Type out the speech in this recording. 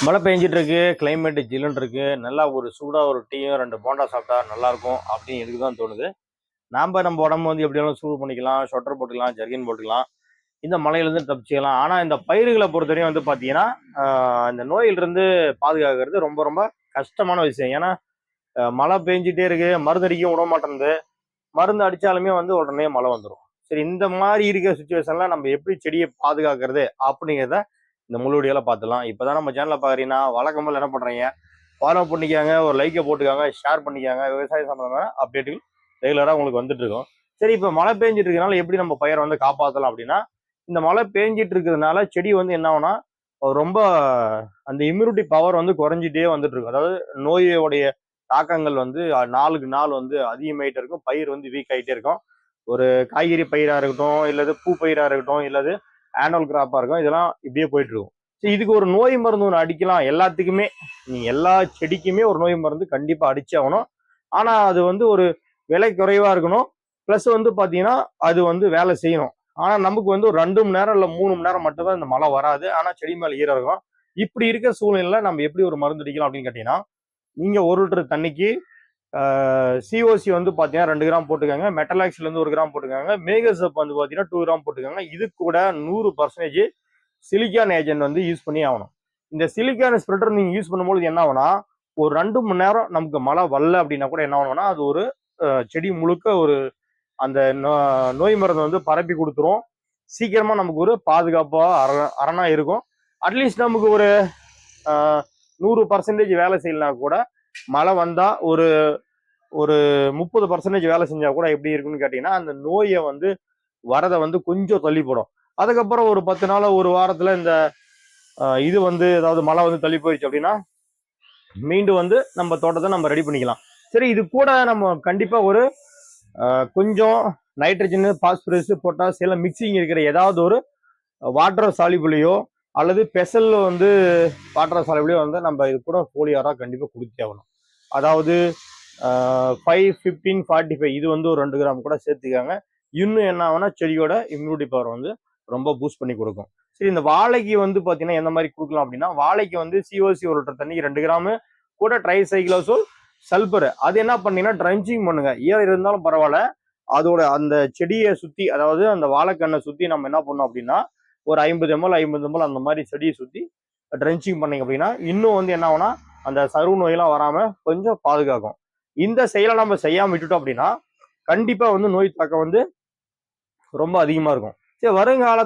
மழை பெஞ்சிட்டு இருக்கு, கிளைமேட் ஜில்லுன்னு இருக்கு. நல்லா ஒரு சூடா ஒரு டீயும் 2 போண்டா சாப்பிட்டா நல்லா இருக்கும் அப்படின்னு எனக்கு தான் தோணுது. நம்ம உடம்பு வந்து எப்படி வேணாலும் சூடு பண்ணிக்கலாம், ஸ்வெட்டர் போட்டுக்கலாம், ஜர்கின் போட்டுக்கலாம். இந்த மழையிலிருந்து தப்பிச்சுக்கலாம். ஆனா இந்த பயிர்களை பொறுத்தவரையும் வந்து பாத்தீங்கன்னா, இந்த நோயிலிருந்து பாதுகாக்கிறது ரொம்ப ரொம்ப கஷ்டமான விஷயம். ஏன்னா மழை பெஞ்சிட்டே இருக்கு, மருந்து அடிக்க விட மாட்டேங்குது. மருந்து அடிச்சாலுமே வந்து உடனே மழை வந்துடும். சரி, இந்த மாதிரி இருக்கிற சுச்சுவேஷன்ல நம்ம எப்படி செடியை பாதுகாக்கிறது அப்படிங்கிறத இந்த முழு வீடியோல பார்த்துலாம். இப்பதான் நம்ம சேனலை பாக்குறீங்கன்னா வழக்கம் போல என்ன பண்றீங்க, ஃபாலோ பண்ணிக்காங்க, ஒரு லைக்கை போட்டுக்காங்க, ஷேர் பண்ணிக்காங்க. விவசாய சம்பந்தமான அப்டேட்டுகள் ரெகுலரா உங்களுக்கு வந்துட்டு இருக்கும். சரி, இப்ப மழை பெஞ்சிட்டு இருக்கனால எப்படி நம்ம பயிரை வந்து காப்பாற்றலாம் அப்படின்னா, இந்த மழை பெஞ்சிட்டு இருக்கிறதுனால செடி வந்து என்ன ஆகும்னா ரொம்ப அந்த இம்யூனிட்டி பவர் வந்து குறைஞ்சிட்டே வந்துட்டு இருக்கும். அதாவது நோயோடைய தாக்கங்கள் வந்து நாளுக்கு நாள் வந்து அதிகமாயிட்டே இருக்கும். பயிர் வந்து வீக் ஆகிட்டே இருக்கும். ஒரு காய்கறி பயிரா இருக்கட்டும், இல்லது பூ பயிரா இருக்கட்டும், இல்லது ஆனுவல் கிராப்பா இருக்கும், இதெல்லாம் இப்படியே போயிட்டு இருக்கும். சரி, இதுக்கு ஒரு நோய் மருந்து ஒன்று அடிக்கலாம். எல்லாத்துக்குமே நீங்க எல்லா செடிக்குமே ஒரு நோய் மருந்து கண்டிப்பா அடிச்சு ஆகணும். ஆனா அது வந்து ஒரு விலை குறைவா இருக்கணும். பிளஸ் வந்து பாத்தீங்கன்னா அது வந்து வேலை செய்யணும். ஆனா நமக்கு வந்து ஒரு 2 மணி நேரம் இல்ல 3 மணி நேரம் மட்டும்தான் இந்த மழை வராது. ஆனா செடி மேல ஈரம் இருக்கும். இப்படி இருக்க சூழ்நிலையில நம்ம எப்படி ஒரு மருந்து அடிக்கலாம் அப்படின்னு கேட்டீங்கன்னா, நீங்க 1 லிட்டர் தண்ணிக்கு சிஓசி வந்து பார்த்தீங்கன்னா 2 கிராம் போட்டுக்கோங்க. மெட்டலாக்ஸ்லேருந்து 1 கிராம் போட்டுக்கோங்க. மேகசப் வந்து பார்த்தீங்கன்னா 2 கிராம் போட்டுக்கோங்க. இது கூட 100% சிலிக்கான் ஏஜென்ட் வந்து யூஸ் பண்ணி ஆகணும். இந்த சிலிக்கான் ஸ்ப்ரெட்டர் நீங்கள் யூஸ் பண்ணும்போது என்ன ஆகும்னா, ஒரு 2 மணி நேரம் நமக்கு மழை வரல அப்படின்னா கூட என்ன ஆகும்னா, அது ஒரு செடி முழுக்க ஒரு அந்த நோய் மருந்து வந்து பரப்பி கொடுத்துரும். சீக்கிரமா நமக்கு ஒரு பாதுகாப்பா அரணா இருக்கும். அட்லீஸ்ட் நமக்கு ஒரு 100% வேலை செய்யலாம் கூட மழை வந்தா ஒரு ஒரு 30% வேலை செஞ்சா கூட எப்படி இருக்குன்னு கேட்டீங்கன்னா, அந்த நோயை வந்து வரதை வந்து கொஞ்சம் தள்ளி போடும். அதுக்கப்புறம் ஒரு 10 நாள், ஒரு வாரத்துல இந்த இது வந்து ஏதாவது மழை வந்து தள்ளி போயிடுச்சு அப்படின்னா, மீண்டும் வந்து நம்ம தோட்டத்தை நம்ம ரெடி பண்ணிக்கலாம். சரி, இது கூட நம்ம கண்டிப்பா ஒரு கொஞ்சம் நைட்ரஜன், பாஸ்பரஸ், பொட்டாஸ் எல்லாம் மிக்சிங் இருக்கிற ஏதாவது ஒரு வாட்டர் சாலிபிளையோ அல்லது பெசல் வந்து வாட்டர் சாலிபிளையோ வந்து நம்ம இது கூட போலியாரா கண்டிப்பா கொடுத்தே ஆகணும். அதாவது 5, 15, 45 இது வந்து ஒரு 2 கிராம் கூட சேர்த்துக்காங்க. இன்னும் என்ன ஆகும்னா செடியோட இம்யூனிட்டி பவர் வந்து ரொம்ப பூஸ்ட் பண்ணி கொடுக்கும். சரி, இந்த வாழைக்கு வந்து பாத்தீங்கன்னா எந்த மாதிரி கொடுக்கலாம் அப்படின்னா, வாழைக்கு வந்து சிஓசி 1 லிட்டர் தண்ணிக்கு 2 கிராம் கூட ட்ரைசைக்ளோசோல் சல்பர் அது என்ன பண்ணீங்கன்னா ட்ரன்ச்சிங் பண்ணுங்க. ஈரம் இருந்தாலும் பரவாயில்ல, அதோட அந்த செடியை சுத்தி, அதாவது அந்த வாழைக்கண்ணை சுத்தி நம்ம என்ன பண்ணோம் அப்படின்னா, ஒரு 50 ml 50 ml அந்த மாதிரி செடியை சுத்தி ட்ரென்ச்சிங் பண்ணீங்க அப்படின்னா இன்னும் வந்து என்ன ஆகும்னா அந்த சருவு நோயெல்லாம் வராம கொஞ்சம் பாதுகாக்கும். இந்த செயலை நம்ம செய்யாம விட்டுட்டோம் அப்படின்னா கண்டிப்பா வந்து நோய் தாக்கம் வந்து ரொம்ப அதிகமா இருக்கும். சரி, வருங்கால